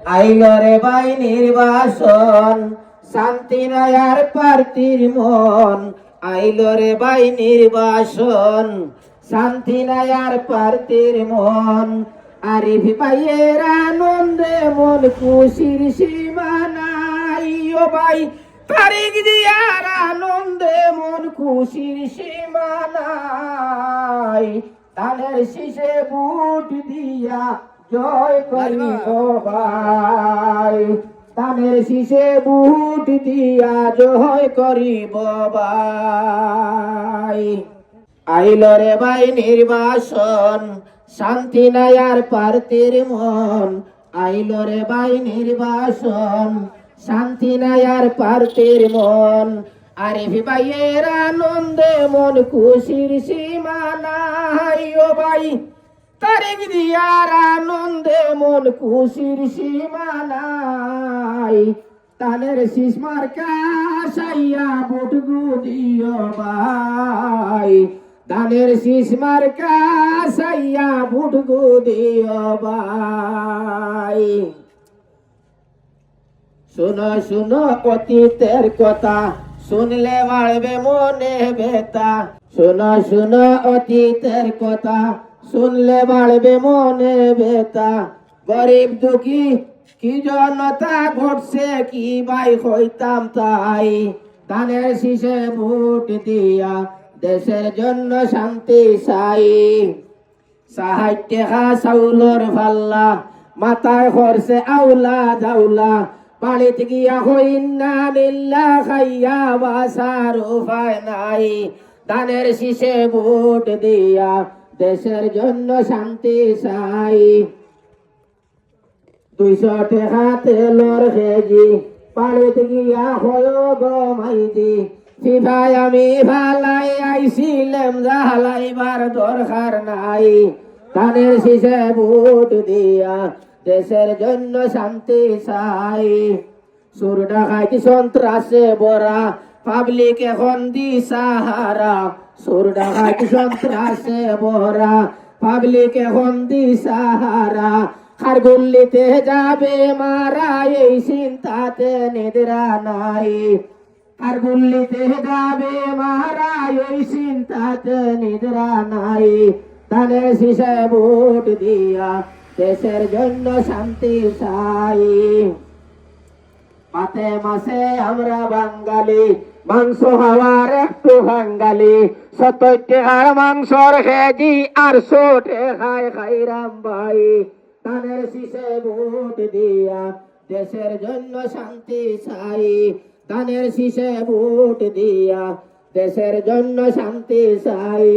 আইলো রে ভাই নির্বাসন, শান্তি নাই আর প্রার্থীর মন। আইলো রে ভাই নির্বাসন, শান্তি নাই আর প্রার্থীর মন। আরিফ ভাইয়ের আনন্দে মন খুশির সীমা নাই। ও ভাই তারিখ দিয়ার আনন্দে মন খুশির সীমা নাই। ধানের শীষে বুট দিয়া জয় করি ও ভাই, ধানের শীষে বুট দিয়া জয় করিব ভাই। আইল রে ভাই নির্বাসন, শান্তি নাই আর প্রার্থীর মন। আইল রে ভাই নির্বাসন, শান্তি নাই আর প্রার্থীর মন। আরিফ ভাইয়ের আনন্দে মন খুশির সীমা নাই। ও ভাই তারিখ দিয়ার আনন্দে মন খুশির সীমা নাই। তানের শীষ মার্কা সাইয়া বুট গুদিও ভাই, ধানের শীষ মার্কা সাইয়া বুট গুদিও ভাই। শুনো শুনো অতীতের কথা, শুনলে বাড়বে মনে ব্যথা। শুনো শুনো অতীতের কথা, শুনলে বাড়বে মনে ব্যথা। গরিব দুঃখী কি জনতা ঘটছে কি ভাই হইতাম তাই। ধানের শীষে ভোট দিয়া দেশের জন্য শান্তি চাই। ৬০ টাকা চাউলর ফাল্লা, মাথায় খরচে আউলা দাউলা। বাড়িতে গিয়া হইনা নিল্লা খাইয়া বাসার উপায় নাই। ধানের শীষে ভোট দিয়া দেশের জন্য শান্তি চাই। ২০০ টাকা তেলর কেজি, বাড়িতে গিয়া হয় গো মাইদি। সিভাই আমি ভালাই আইছিলাম, জ্বালাইবার দরকার নাই। ধানের শীষে ভোট দিয়া দেশের জন্য শান্তি চাই। চোর ডাকাইতি সন্ত্রাসে ভরা, পাবলিক এখন দিশাহারা। চোর ডাকাইতি সন্ত্রাসে ভরা, পাবলিক এখন দিশাহারা। খারগুল্লিতে যাবে মারা এই চিন্তাতে নিদ্রা নাই। খারগুল্লিতে যাবে মারা এই চিন্তাতে নিদ্রা নাই। ধানের শীষে ভোট দিয়া দেশের জন্য শান্তি চাই। পাতে মাসে আমরা বাঙালি, মাংস খাওয়ার একটু বাঙালি। ৭০ টাকার মাংসর কেজি আর ১০০ টাকায় খাইরাম ভাই। ধানের শীষে ভোট দিয়া দেশের জন্য শান্তি চাই। ধানের শীষে ভোট দিয়া দেশের জন্য শান্তি চাই।